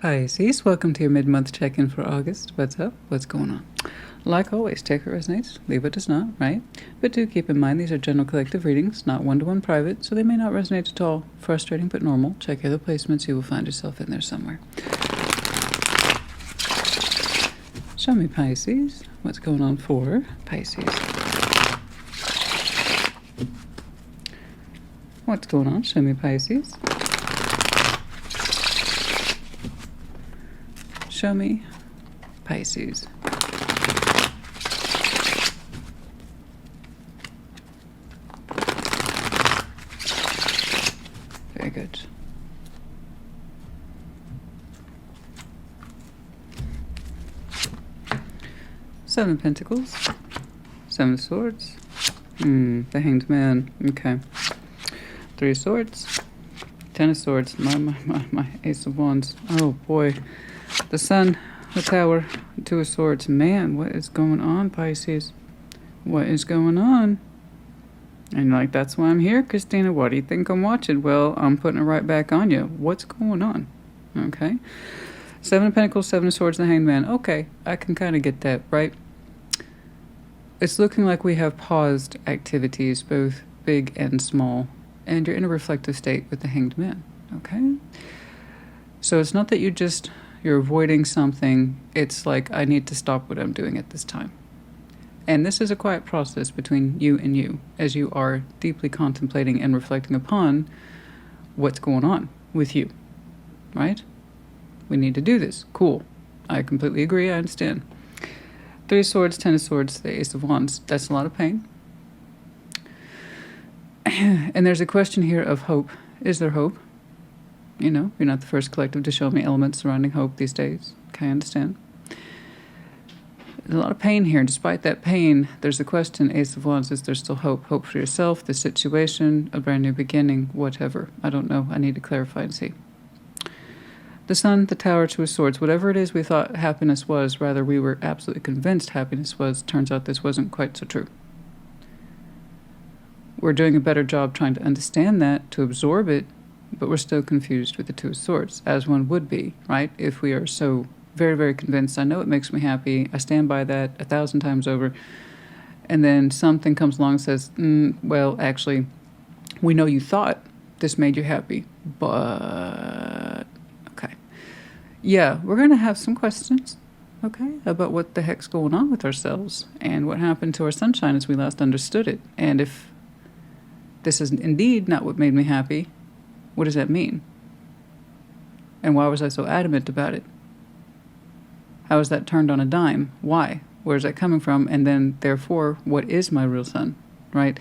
Pisces, welcome to your mid-month check-in for August. What's up? What's going on? Like always, take what resonates, leave what does not, right? But do keep in mind these are general collective readings, not one-to-one private, so they may not resonate at all. Frustrating but normal. Check your other placements, you will find yourself in there somewhere. Show me, Pisces. What's going on for Pisces? What's going on? Show me, Pisces. Show me, Pisces. Very good. Seven of Pentacles. Seven of Swords. The Hanged Man. Okay. Three of Swords. Ten of Swords. My Ace of Wands. Oh boy. The Sun, the Tower, Two of Swords. Man, what is going on, Pisces? What is going on? And like, that's why I'm here, Christina. What do you think I'm watching? Well, I'm putting it right back on you. What's going on? Okay. Seven of Pentacles, Seven of Swords, the Hanged Man. Okay, I can kind of get that, right? It's looking like we have paused activities, both big and small. And you're in a reflective state with the Hanged Man. Okay? So it's not that you're avoiding something. It's like, I need to stop what I'm doing at this time. And this is a quiet process between you and you, as you are deeply contemplating and reflecting upon what's going on with you, right? We need to do this. Cool. I completely agree. I understand. Three of Swords, Ten of Swords, the Ace of Wands. That's a lot of pain. And there's a question here of hope. Is there hope? You know, you're not the first collective to show me elements surrounding hope these days. Okay, I understand. There's a lot of pain here. Despite that pain, there's a question, Ace of Wands, is there still hope? Hope for yourself, the situation, a brand new beginning, whatever. I don't know. I need to clarify and see. The Sun, the Tower, Two of Swords. Whatever it is we thought happiness was, rather we were absolutely convinced happiness was, turns out this wasn't quite so true. We're doing a better job trying to understand that, to absorb it, but we're still confused with the Two of Swords, as one would be, right? If we are so very, very convinced, I know it makes me happy, I stand by that 1,000 times over, and then something comes along and says, well, actually, we know you thought this made you happy, but, okay. Yeah, we're going to have some questions, okay, about what the heck's going on with ourselves, and what happened to our sunshine as we last understood it, and if this is indeed not what made me happy, what does that mean? And why was I so adamant about it? How is that turned on a dime? Why? Where is that coming from? And then, therefore, what is my real sun? Right?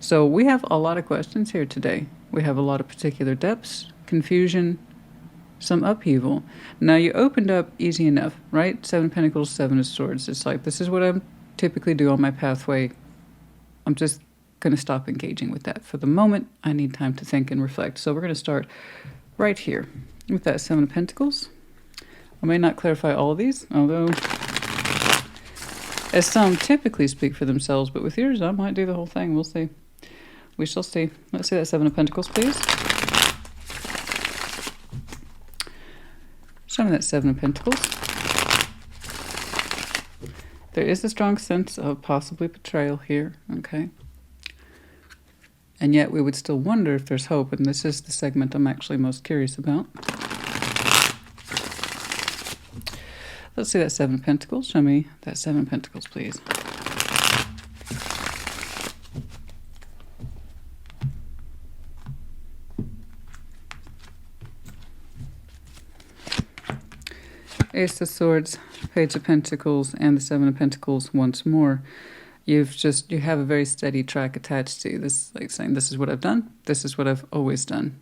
So we have a lot of questions here today. We have a lot of particular depths, confusion, some upheaval. Now, you opened up easy enough, right? Seven of Pentacles, Seven of Swords. It's like, this is what I typically do on my pathway. I'm just going to stop engaging with that for the moment. I need time to think and reflect. So we're going to start right here with that Seven of Pentacles. I may not clarify all of these, although as some typically speak for themselves, but with yours I might do the whole thing. We'll see. We shall see. Let's see that Seven of Pentacles, please. Show me that Seven of Pentacles. There is a strong sense of possibly betrayal here, okay? And yet we would still wonder if there's hope, and this is the segment I'm actually most curious about. Let's see that Seven of Pentacles. Show me that Seven of Pentacles, please. Ace of Swords, Page of Pentacles, and the Seven of Pentacles once more. You have a very steady track attached to you. This, like saying, this is what I've done. This is what I've always done.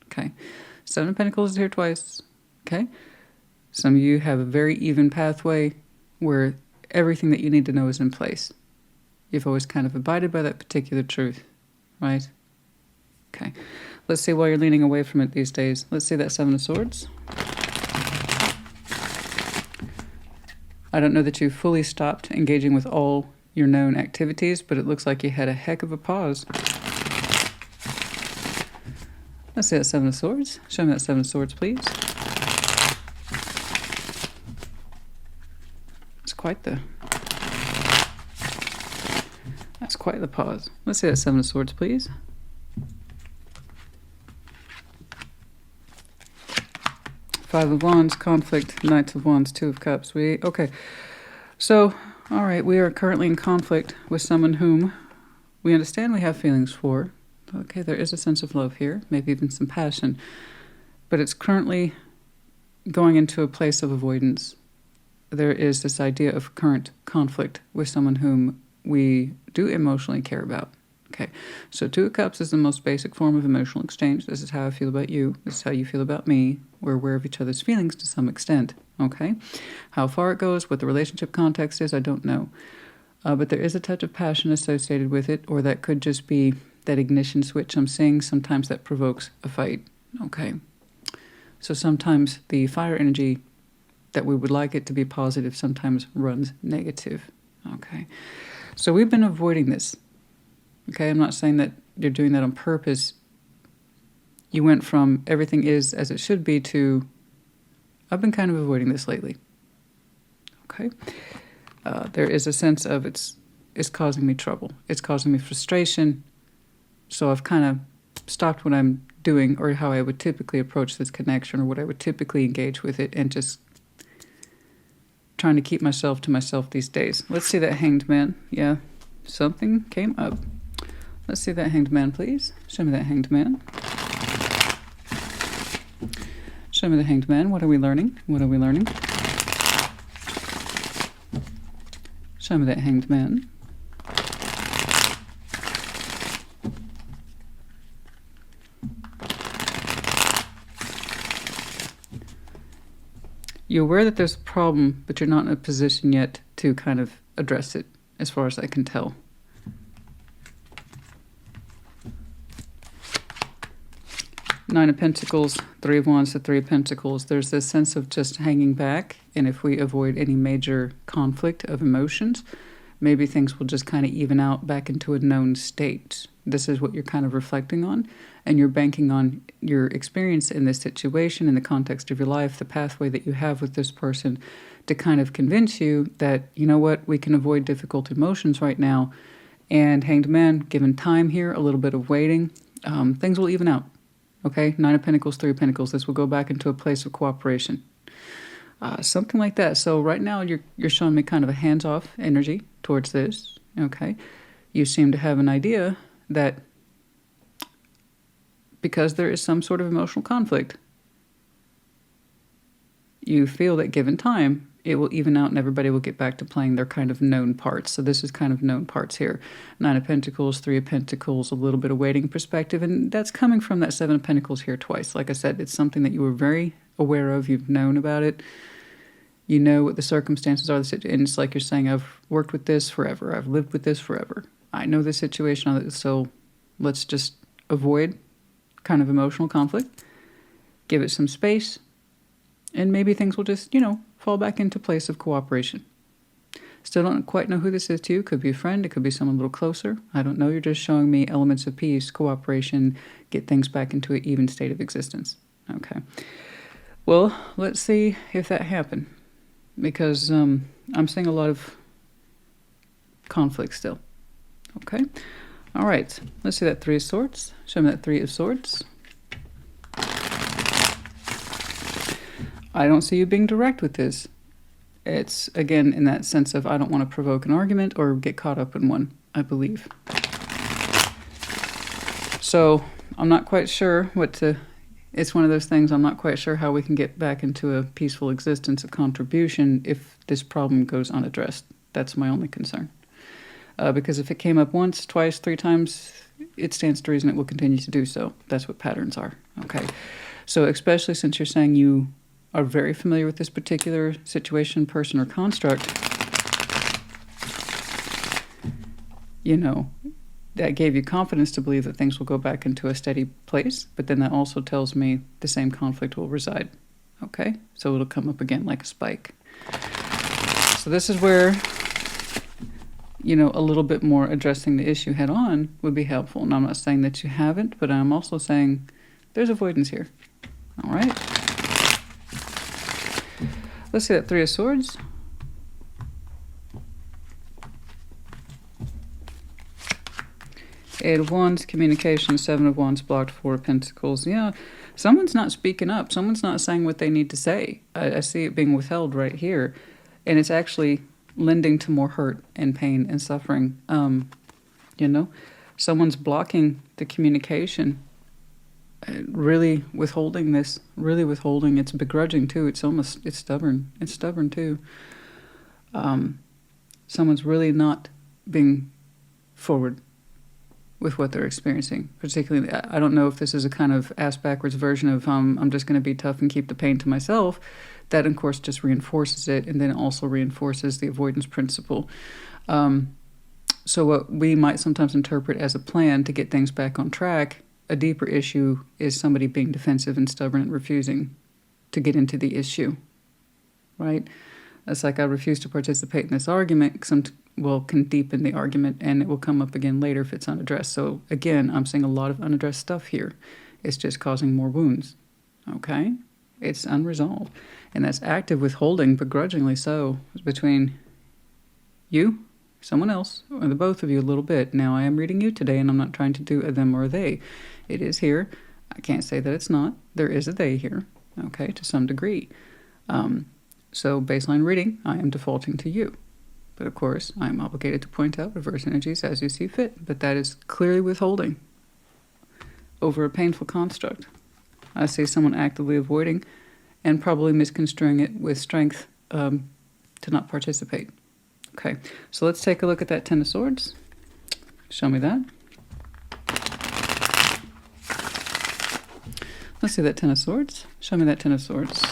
Okay. Seven of Pentacles is here twice. Okay. Some of you have a very even pathway where everything that you need to know is in place. You've always kind of abided by that particular truth, right? Okay. Let's see why you're leaning away from it these days. Let's see that Seven of Swords. I don't know that you fully stopped engaging with all your known activities, but it looks like you had a heck of a pause. Let's see that Seven of Swords. Show me that Seven of Swords, please. quite the pause. Let's see that Seven of Swords, please. Five of Wands, conflict, Knights of Wands, Two of Cups. Okay. So, all right, we are currently in conflict with someone whom we understand we have feelings for. Okay, there is a sense of love here, maybe even some passion. But it's currently going into a place of avoidance. There is this idea of current conflict with someone whom we do emotionally care about. Okay, so Two of Cups is the most basic form of emotional exchange. This is how I feel about you. This is how you feel about me. We're aware of each other's feelings to some extent. Okay, how far it goes, what the relationship context is, I don't know. But there is a touch of passion associated with it, or that could just be that ignition switch I'm seeing. Sometimes that provokes a fight. Okay, so sometimes the fire energy that we would like it to be positive sometimes runs negative. Okay, so we've been avoiding this. Okay, I'm not saying that you're doing that on purpose. You went from everything is as it should be to I've been kind of avoiding this lately. Okay, there is a sense of it's causing me trouble. It's causing me frustration. So I've kind of stopped what I'm doing or how I would typically approach this connection or what I would typically engage with it and just trying to keep myself to myself these days. Let's see that Hanged Man. Yeah, something came up. Let's see that Hanged Man, please. Show me that Hanged Man. Show me the Hanged Man. What are we learning? What are we learning? Show me that Hanged Man. You're aware that there's a problem, but you're not in a position yet to kind of address it, as far as I can tell. Nine of Pentacles, Three of Wands to Three of Pentacles. There's this sense of just hanging back, and if we avoid any major conflict of emotions, maybe things will just kind of even out back into a known state. This is what you're kind of reflecting on, and you're banking on your experience in this situation, in the context of your life, the pathway that you have with this person, to kind of convince you that, you know what, we can avoid difficult emotions right now. And Hanged Man, given time here, a little bit of waiting, things will even out. Okay, Nine of Pentacles, Three of Pentacles. This will go back into a place of cooperation. Something like that. So right now you're showing me kind of a hands-off energy towards this. Okay, you seem to have an idea that because there is some sort of emotional conflict, you feel that given time, it will even out and everybody will get back to playing their kind of known parts. So this is kind of known parts here. Nine of Pentacles, Three of Pentacles, a little bit of waiting perspective. And that's coming from that Seven of Pentacles here twice. Like I said, it's something that you were very aware of. You've known about it. You know what the circumstances are. And it's like you're saying, I've worked with this forever. I've lived with this forever. I know the situation. So let's just avoid kind of emotional conflict. Give it some space. And maybe things will just, fall back into place of cooperation. Still don't quite know who this is to you. Could be a friend. It could be someone a little closer. I don't know. You're just showing me elements of peace, cooperation, get things back into an even state of existence. Okay. Well, let's see if that happened. Because I'm seeing a lot of conflict still. Okay. All right. Let's see that Three of Swords. Show me that Three of Swords. I don't see you being direct with this. It's, again, in that sense of I don't want to provoke an argument or get caught up in one, I believe. So I'm not quite sure what to... It's one of those things, I'm not quite sure how we can get back into a peaceful existence of contribution if this problem goes unaddressed. That's my only concern. Because if it came up once, twice, three times, it stands to reason it will continue to do so. That's what patterns are. Okay. So especially since you're saying you are very familiar with this particular situation, person, or construct, that gave you confidence to believe that things will go back into a steady place, but then that also tells me the same conflict will reside. Okay? So it'll come up again like a spike. So this is where, a little bit more addressing the issue head on would be helpful. And I'm not saying that you haven't, but I'm also saying there's avoidance here. All right? Let's see that Three of Swords. Eight of Wands, communication. Seven of Wands, blocked. Four of Pentacles. Yeah, someone's not speaking up. Someone's not saying what they need to say. I see it being withheld right here. And it's actually lending to more hurt and pain and suffering. You know, someone's blocking the communication. Really withholding this. Really withholding. It's begrudging too. It's stubborn. It's stubborn too. Someone's really not being forward with what they're experiencing. Particularly, I don't know if this is a kind of ass-backwards version of I'm just going to be tough and keep the pain to myself. That, of course, just reinforces it, and then it also reinforces the avoidance principle. So what we might sometimes interpret as a plan to get things back on track, a deeper issue is somebody being defensive and stubborn and refusing to get into the issue, right? It's like I refuse to participate in this argument because can deepen the argument, and it will come up again later if it's unaddressed. So again, I'm seeing a lot of unaddressed stuff here. It's just causing more wounds, okay? It's unresolved. And that's active withholding, begrudgingly so, between you, someone else, or the both of you a little bit. Now, I am reading you today, and I'm not trying to do a them or a they. It is here. I can't say that it's not. There is a they here, okay, to some degree. So baseline reading, I am defaulting to you. But of course, I am obligated to point out reverse energies as you see fit. But that is clearly withholding over a painful construct. I see someone actively avoiding and probably misconstruing it with strength to not participate. Okay, so let's take a look at that Ten of Swords. Show me that. Let's see that Ten of Swords. Show me that Ten of Swords.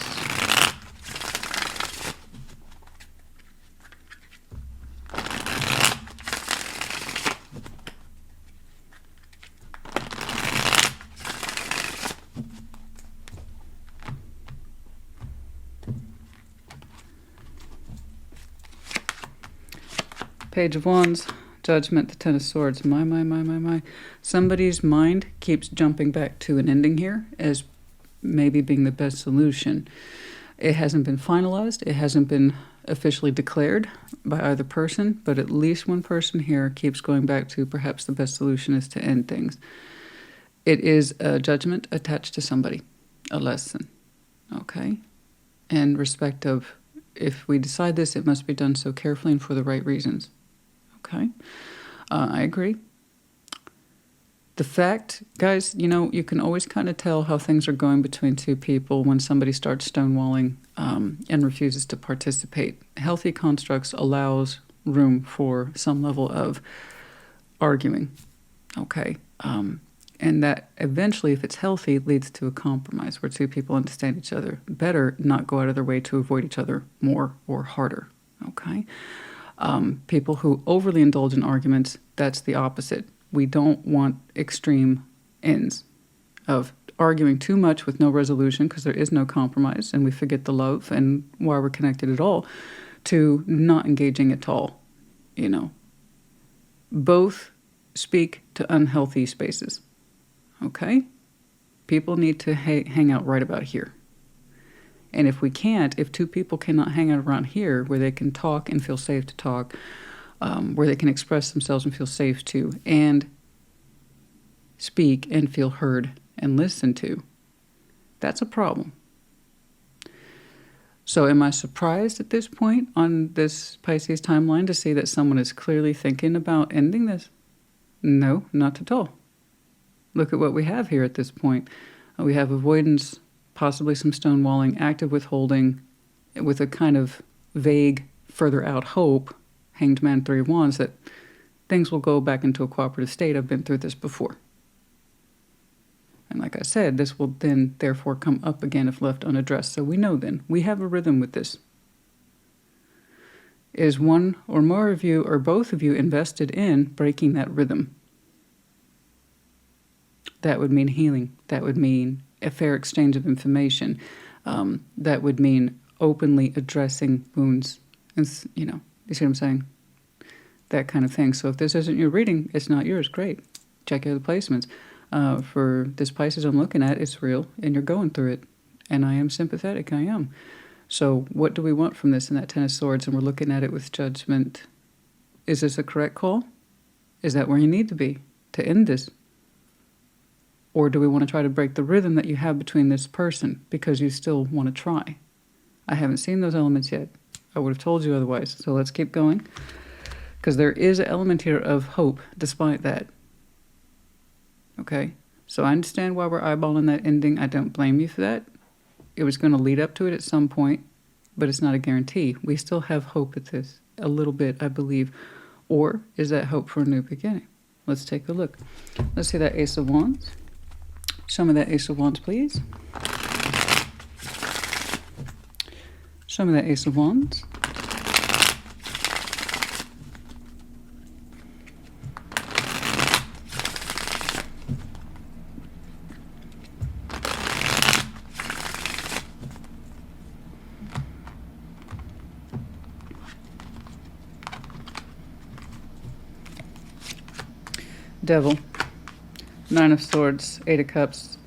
Page of Wands, Judgment, the Ten of Swords. My. Somebody's mind keeps jumping back to an ending here as maybe being the best solution. It hasn't been finalized. It hasn't been officially declared by either person, but at least one person here keeps going back to perhaps the best solution is to end things. It is a judgment attached to somebody, a lesson, okay? In respect of, if we decide this, it must be done so carefully and for the right reasons. Okay, I agree. The fact, guys, you can always kind of tell how things are going between two people when somebody starts stonewalling and refuses to participate. Healthy constructs allows room for some level of arguing, okay? And that eventually, if it's healthy, leads to a compromise where two people understand each other better, not go out of their way to avoid each other more or harder, okay? People who overly indulge in arguments, that's the opposite. We don't want extreme ends of arguing too much with no resolution because there is no compromise and we forget the love and why we're connected at all, to not engaging at all, Both speak to unhealthy spaces, okay? People need to hang out right about here. And if two people cannot hang out around here where they can talk and feel safe to talk, where they can express themselves and feel safe to, and speak and feel heard and listened to, that's a problem. So am I surprised at this point on this Pisces timeline to see that someone is clearly thinking about ending this? No, not at all. Look at what we have here at this point. We have avoidance, possibly some stonewalling, active withholding, with a kind of vague, further out hope, Hanged Man, Three of Wands, that things will go back into a cooperative state. I've been through this before. And like I said, this will then therefore come up again if left unaddressed. So we know then, we have a rhythm with this. Is one or more of you or both of you invested in breaking that rhythm? That would mean healing. That would mean a fair exchange of information. That would mean openly addressing wounds. And, you see what I'm saying? That kind of thing. So if this isn't your reading, it's not yours. Great. Check out the placements. For this Pisces I'm looking at, it's real, and you're going through it. And I am sympathetic. I am. So what do we want from this in that Ten of Swords? And we're looking at it with judgment. Is this a correct call? Is that where you need to be? to end this? Or do we want to try to break the rhythm that you have between this person because you still want to try? I haven't seen those elements yet. I would have told you otherwise. So let's keep going. Because there is an element here of hope despite that. Okay? So I understand why we're eyeballing that ending. I don't blame you for that. It was going to lead up to it at some point, but it's not a guarantee. We still have hope at this. A little bit, I believe. Or is that hope for a new beginning? Let's take a look. Let's see that Ace of Wands. Show me that Ace of Wands, please. Show me that Ace of Wands. Devil. Nine of Swords, Eight of Cups.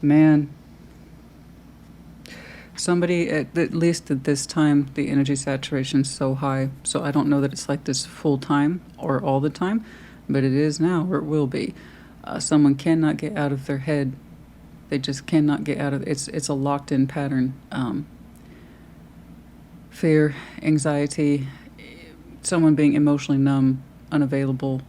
Man. Somebody, at least at this time, the energy saturation is so high. So I don't know that it's like this full time or all the time, but it is now, or it will be. Someone cannot get out of their head. They just cannot get out of it. It's a locked in pattern. Fear, anxiety, someone being emotionally numb, unavailable.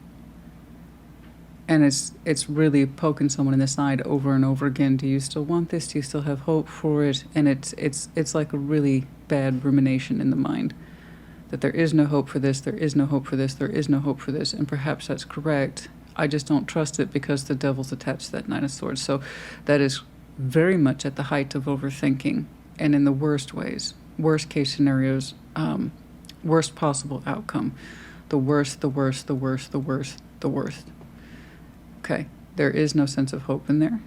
And it's really poking someone in the side over and over again. Do you still want this? Do you still have hope for it? And it's like a really bad rumination in the mind. That there is no hope for this, there is no hope for this, there is no hope for this. And perhaps that's correct. I just don't trust it because the devil's attached to that Nine of Swords. So that is very much at the height of overthinking. And in the worst ways. Worst case scenarios. Worst possible outcome. The worst, the worst, the worst, the worst, the worst. Okay, there is no sense of hope in there.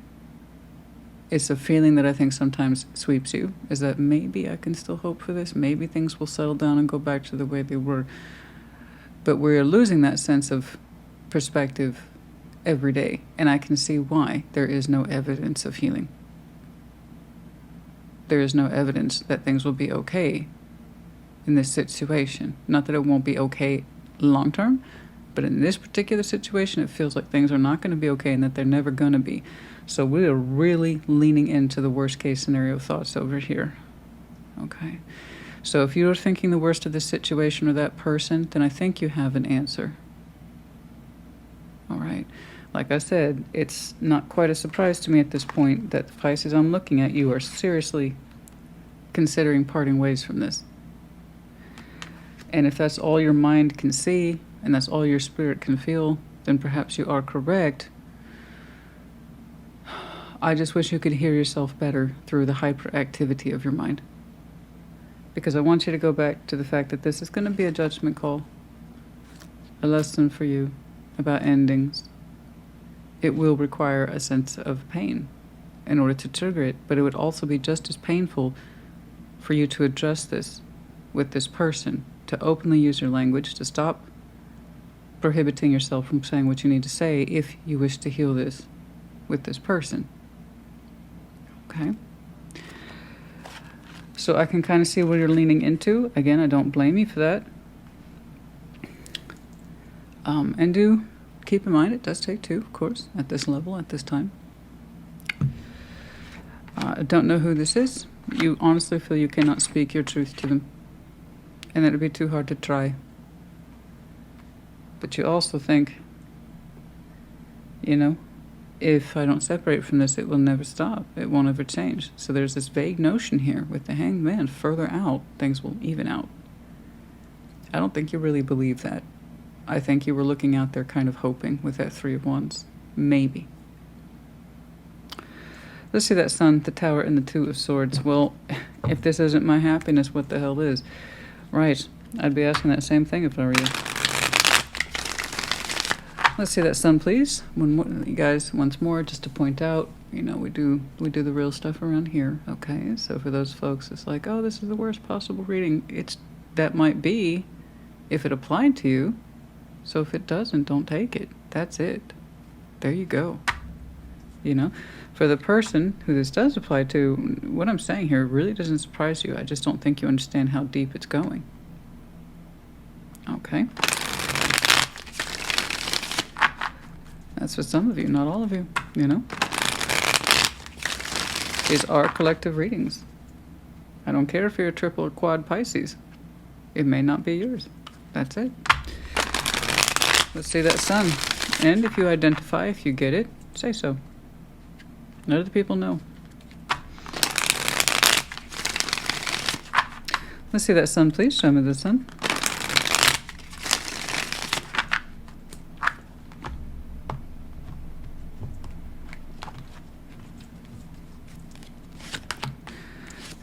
It's a feeling that I think sometimes sweeps you, is that maybe I can still hope for this, maybe things will settle down and go back to the way they were. But we're losing that sense of perspective every day, and I can see why there is no evidence of healing. There is no evidence that things will be okay in this situation. Not that it won't be okay long term, but in this particular situation, it feels like things are not going to be okay and that they're never going to be. So we are really leaning into the worst case scenario thoughts over here. Okay. So if you're thinking the worst of this situation or that person, then I think you have an answer. All right. Like I said, it's not quite a surprise to me at this point that the Pisces I'm looking at, you are seriously considering parting ways from this. And if that's all your mind can see, and that's all your spirit can feel, then perhaps you are correct. I just wish you could hear yourself better through the hyperactivity of your mind. Because I want you to go back to the fact that this is going to be a judgment call, a lesson for you about endings. It will require a sense of pain in order to trigger it, but it would also be just as painful for you to address this with this person, to openly use your language, to stop prohibiting yourself from saying what you need to say if you wish to heal this with this person. Okay? So I can kind of see what you're leaning into. Again, I don't blame you for that. And do keep in mind it does take two, of course, at this level, at this time. I don't know who this is. You honestly feel you cannot speak your truth to them. And that it would be too hard to try. But you also think, you know, if I don't separate from this, it will never stop. It won't ever change. So there's this vague notion here with the Hanged Man. Further out, things will even out. I don't think you really believe that. I think you were looking out there kind of hoping with that Three of Wands. Maybe. Let's see that Sun, the Tower, and the Two of Swords. Well, if this isn't my happiness, what the hell is? Right. I'd be asking that same thing if I were you. Let's see that Sun, please. You guys, once more, just to point out, you know, we do the real stuff around here. Okay, so for those folks, it's like, oh, this is the worst possible reading. That might be if it applied to you. So if it doesn't, don't take it. That's it. There you go. You know, for the person who this does apply to, what I'm saying here really doesn't surprise you. I just don't think you understand how deep it's going. Okay. That's for some of you, not all of you, you know? These are collective readings. I don't care if you're a triple or quad Pisces. It may not be yours. That's it. Let's see that sun. And if you identify, if you get it, say so. Let other people know. Let's see that sun, please. Show me the sun.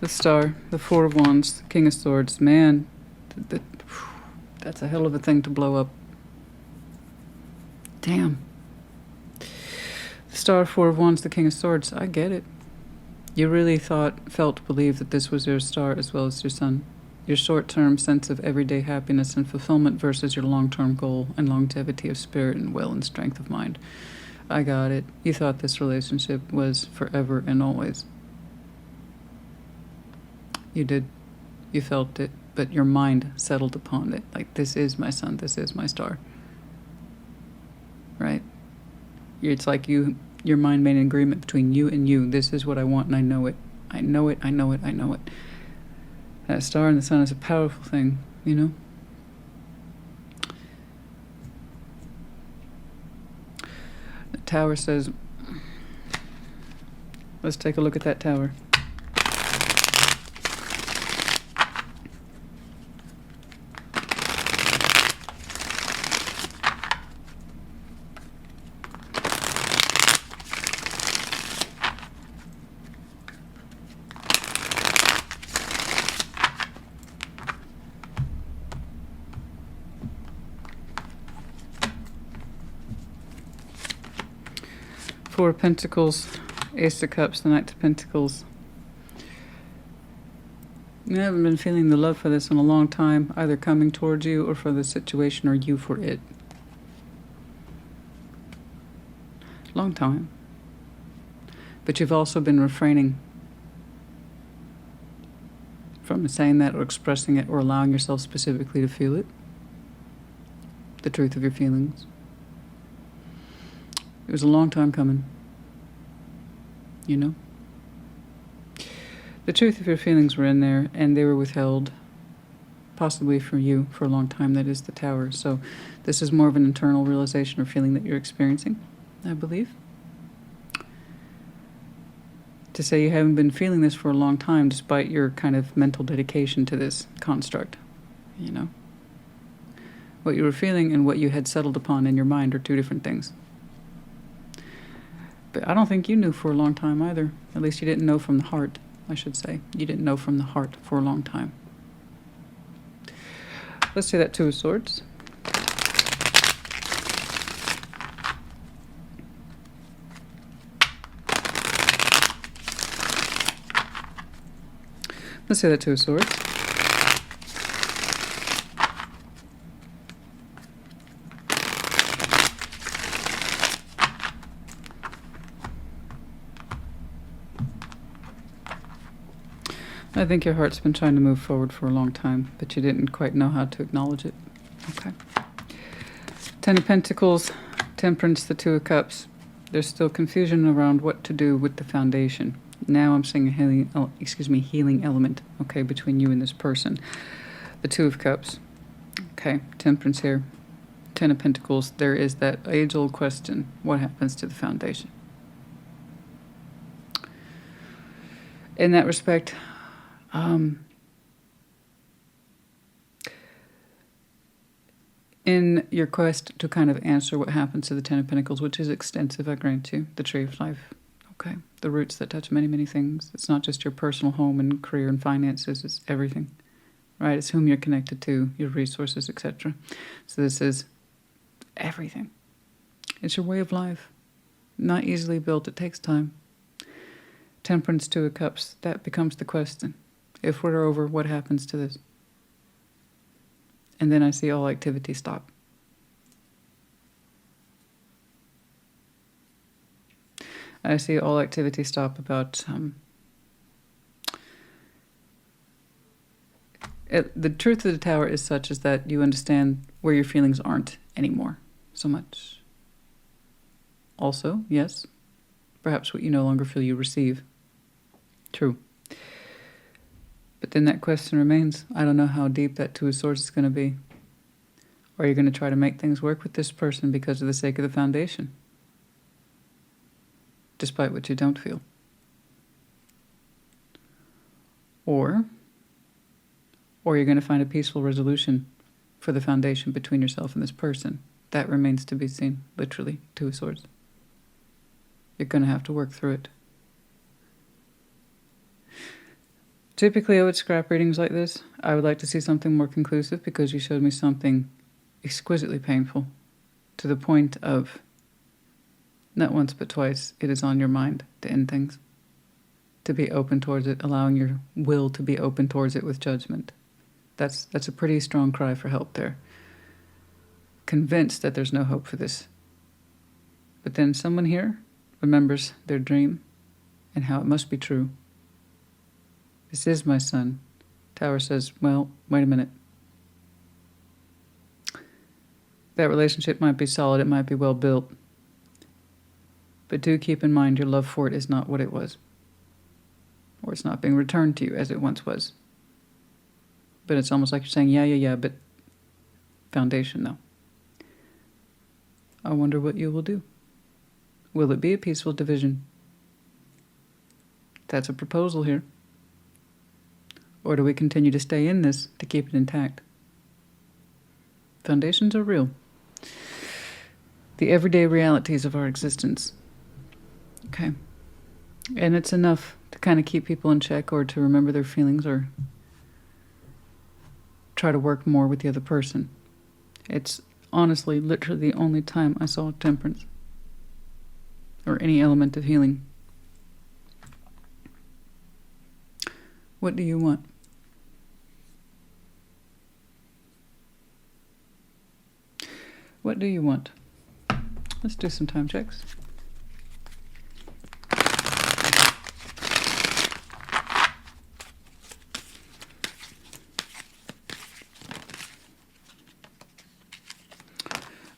The star, the Four of Wands, King of Swords. Man, that's a hell of a thing to blow up. Damn. The star, Four of Wands, the King of Swords. I get it. You really felt, believed that this was your star as well as your sun. Your short-term sense of everyday happiness and fulfillment versus your long-term goal and longevity of spirit and will and strength of mind. I got it. You thought this relationship was forever and always. You did. You felt it, but your mind settled upon it. Like, this is my sun, this is my star. Right? It's like your mind made an agreement between you and you. This is what I want, and I know it. I know it, I know it, I know it. That star and the sun is a powerful thing, you know? The tower says, let's take a look at that tower. Four of Pentacles, Ace of Cups, the Knight of Pentacles. You haven't been feeling the love for this in a long time, either coming towards you or for the situation or you for it. Long time. But you've also been refraining from saying that or expressing it or allowing yourself specifically to feel it. The truth of your feelings. It was a long time coming, you know? The truth of your feelings were in there, and they were withheld, possibly from you, for a long time. That is the tower. So this is more of an internal realization or feeling that you're experiencing, I believe. To say you haven't been feeling this for a long time, despite your kind of mental dedication to this construct, you know? What you were feeling and what you had settled upon in your mind are two different things. But I don't think you knew for a long time either. At least you didn't know from the heart, I should say. You didn't know from the heart for a long time. Let's say that Two of Swords. Let's say that Two of Swords. I think your heart's been trying to move forward for a long time, but you didn't quite know how to acknowledge it. Okay. Ten of Pentacles, Temperance, the Two of Cups. There's still confusion around what to do with the foundation. Now I'm seeing a healing element, okay, between you and this person. The Two of Cups. Okay, Temperance here. Ten of Pentacles. There is that age-old question, what happens to the foundation? In that respect, in your quest to kind of answer what happens to the Ten of Pentacles, which is extensive, I grant you, the Tree of Life, okay, the roots that touch many, many things. It's not just your personal home and career and finances, it's everything, right? It's whom you're connected to, your resources, etc. So this is everything. It's your way of life. Not easily built, it takes time. Temperance, Two of Cups, that becomes the question. If we're over, what happens to this? And then I see all activity stop. I see all activity stop about... the truth of the tower is such as that you understand where your feelings aren't anymore so much. also, yes. Perhaps what you no longer feel you receive. True. But then that question remains. I don't know how deep that Two of Swords is going to be. Or you're going to try to make things work with this person because of the sake of the foundation, despite what you don't feel. Or you're going to find a peaceful resolution for the foundation between yourself and this person. That remains to be seen, literally, Two of Swords. You're going to have to work through it. Typically, I would scrap readings like this. I would like to see something more conclusive because you showed me something exquisitely painful to the point of, not once but twice, it is on your mind to end things, to be open towards it, allowing your will to be open towards it with judgment. That's a pretty strong cry for help there. Convinced that there's no hope for this. But then someone here remembers their dream and how it must be true. This is my son. Tower says, well, wait a minute. That relationship might be solid, it might be well built. But do keep in mind your love for it is not what it was. Or it's not being returned to you as it once was. But it's almost like you're saying, yeah, but foundation, though. I wonder what you will do. Will it be a peaceful division? That's a proposal here. Or do we continue to stay in this to keep it intact? Foundations are real. The everyday realities of our existence. Okay. And it's enough to kind of keep people in check or to remember their feelings or try to work more with the other person. It's honestly, literally the only time I saw temperance or any element of healing. What do you want? What do you want? Let's do some time checks.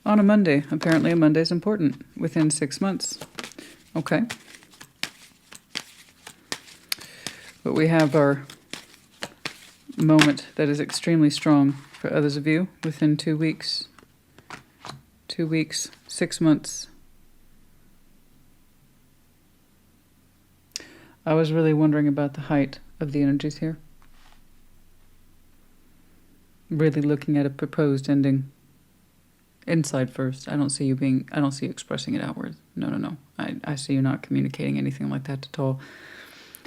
On a Monday. Apparently a Monday is important. Within 6 months. Okay. But we have our moment that is extremely strong for others of you within 2 weeks. 2 weeks, 6 months. I was really wondering about the height of the energies here. Really looking at a proposed ending. Inside first. I don't see you expressing it outward. No. I see you not communicating anything like that at all.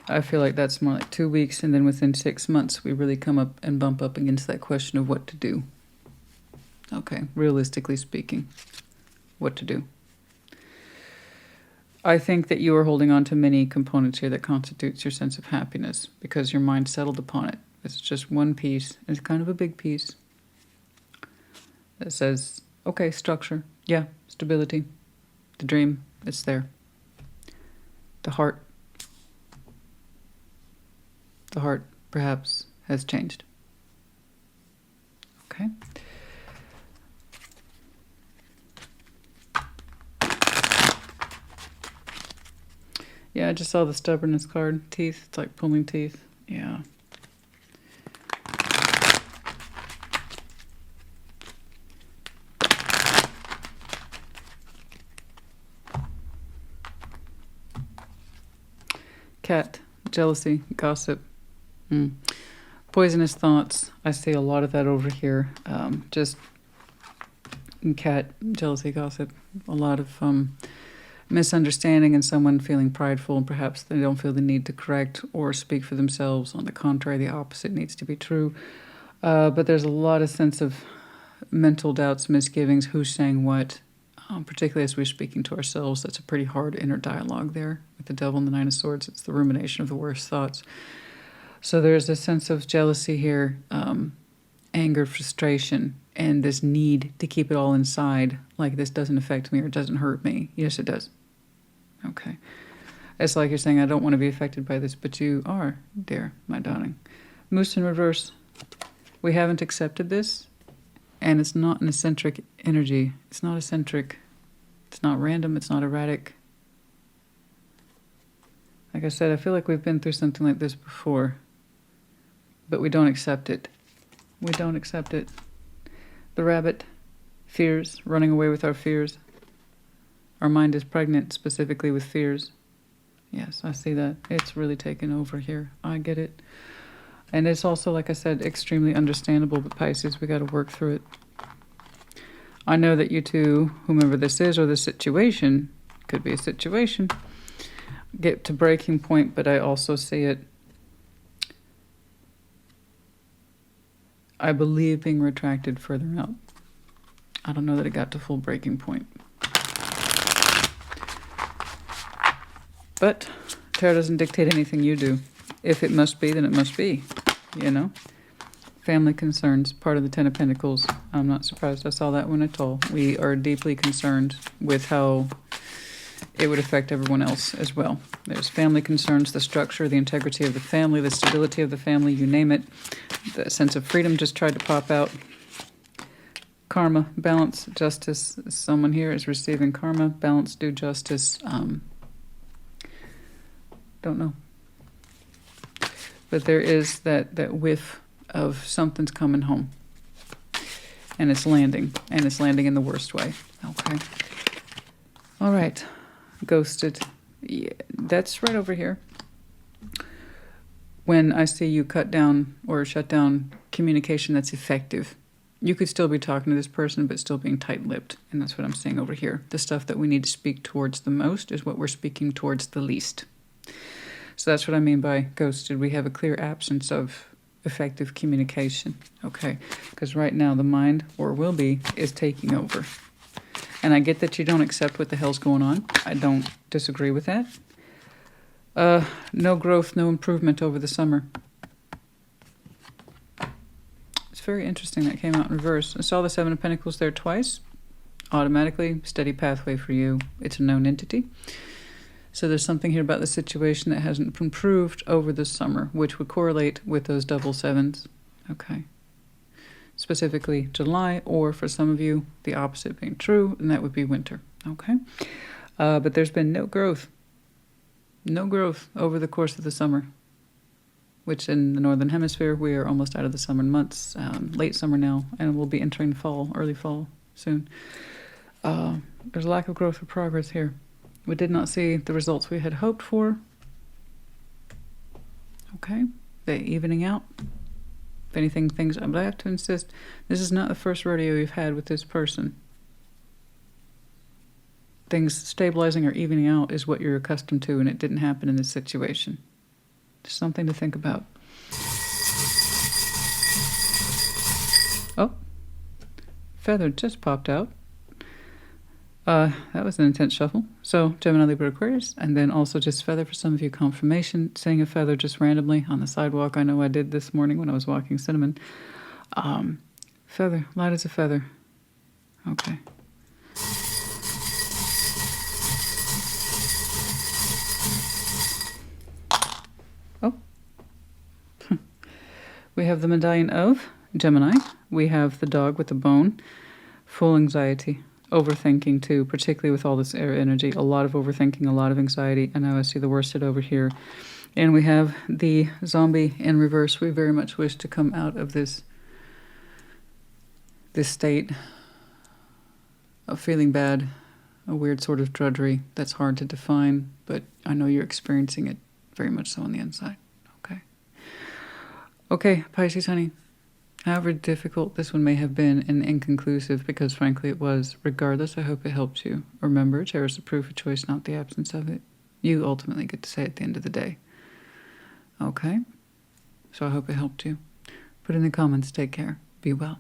I feel like that's more like 2 weeks, and then within 6 months, we really come up and bump up against that question of what to do. Okay, realistically speaking, what to do. I think that you are holding on to many components here that constitutes your sense of happiness because your mind settled upon it. It's just one piece. It's kind of a big piece that says, okay, structure. Yeah, stability. The dream, it's there. The heart perhaps has changed. Okay. Yeah, I just saw the stubbornness card. Teeth, it's like pulling teeth. Yeah. Cat, jealousy, gossip. Poisonous thoughts. I see a lot of that over here. Just cat, jealousy, gossip. A lot of misunderstanding and someone feeling prideful and perhaps they don't feel the need to correct or speak for themselves. On the contrary, the opposite needs to be true. But there's a lot of sense of mental doubts, misgivings, who's saying what, particularly as we're speaking to ourselves. That's a pretty hard inner dialogue there with the Devil and the Nine of Swords. It's the rumination of the worst thoughts. So there's a sense of jealousy here, anger, frustration, and this need to keep it all inside, like this doesn't affect me or it doesn't hurt me. Yes, it does. Okay. It's like you're saying, I don't want to be affected by this, but you are, dear, my darling. Moose in reverse. We haven't accepted this, and it's not an eccentric energy. It's not eccentric. It's not random. It's not erratic. Like I said, I feel like we've been through something like this before, but we don't accept it. We don't accept it. The rabbit, fears, running away with our fears. Our mind is pregnant specifically with fears. Yes, I see that. It's really taken over here. I get it. And it's also, like I said, extremely understandable, but Pisces, we got to work through it. I know that you two, whomever this is or the situation, could be a situation, get to breaking point, but I also see it, I believe, being retracted further out. I don't know that it got to full breaking point. But tarot doesn't dictate anything you do. If it must be, then it must be, you know? Family concerns, part of the Ten of Pentacles. I'm not surprised I saw that one at all. We are deeply concerned with how it would affect everyone else as well. There's family concerns, the structure, the integrity of the family, the stability of the family, you name it. The sense of freedom just tried to pop out. Karma, balance, justice. Someone here is receiving karma, balance, do justice. Don't know. But there is that whiff of something's coming home. And it's landing. And it's landing in the worst way. Okay. All right. Ghosted. Yeah, that's right over here. When I see you cut down or shut down communication that's effective, you could still be talking to this person, but still being tight-lipped. And that's what I'm seeing over here. The stuff that we need to speak towards the most is what we're speaking towards the least. So that's what I mean by ghosted. We have a clear absence of effective communication. Okay. Because right now the mind, or will be, is taking over. And I get that you don't accept what the hell's going on. I don't disagree with that. No growth, no improvement over the summer. It's very interesting that came out in reverse. I saw the Seven of Pentacles there twice. Automatically, steady pathway for you. It's a known entity. So there's something here about the situation that hasn't improved over the summer, which would correlate with those double sevens. Okay. Specifically July, or for some of you, the opposite being true, and that would be winter. Okay. But there's been no growth. No growth over the course of the summer, which in the Northern Hemisphere, we are almost out of the summer months, late summer now, and we'll be entering fall, early fall soon. There's a lack of growth or progress here. We did not see the results we had hoped for. Okay, the evening out. If anything, but I have to insist, this is not the first rodeo you've had with this person. Things stabilizing or evening out is what you're accustomed to, and it didn't happen in this situation. Just something to think about. Oh, feather just popped out. That was an intense shuffle. So Gemini, Libra, Aquarius, and then also just feather for some of you, confirmation. Seeing a feather just randomly on the sidewalk. I know I did this morning when I was walking Cinnamon. Feather, light as a feather. Okay. Oh. We have the medallion of Gemini. We have the dog with the bone. Full anxiety. Overthinking too, particularly with all this air energy. A lot of overthinking, a lot of anxiety. I know I see the worsted over here. And we have the zombie in reverse. We very much wish to come out of this state of feeling bad, a weird sort of drudgery that's hard to define, but I know you're experiencing it very much so on the inside. Okay. Okay, Pisces, honey. However difficult this one may have been and inconclusive, because frankly it was, regardless, I hope it helps you. Remember, cherish the proof of choice, not the absence of it. You ultimately get to say at the end of the day. Okay? So I hope it helped you. Put in the comments, take care. Be well.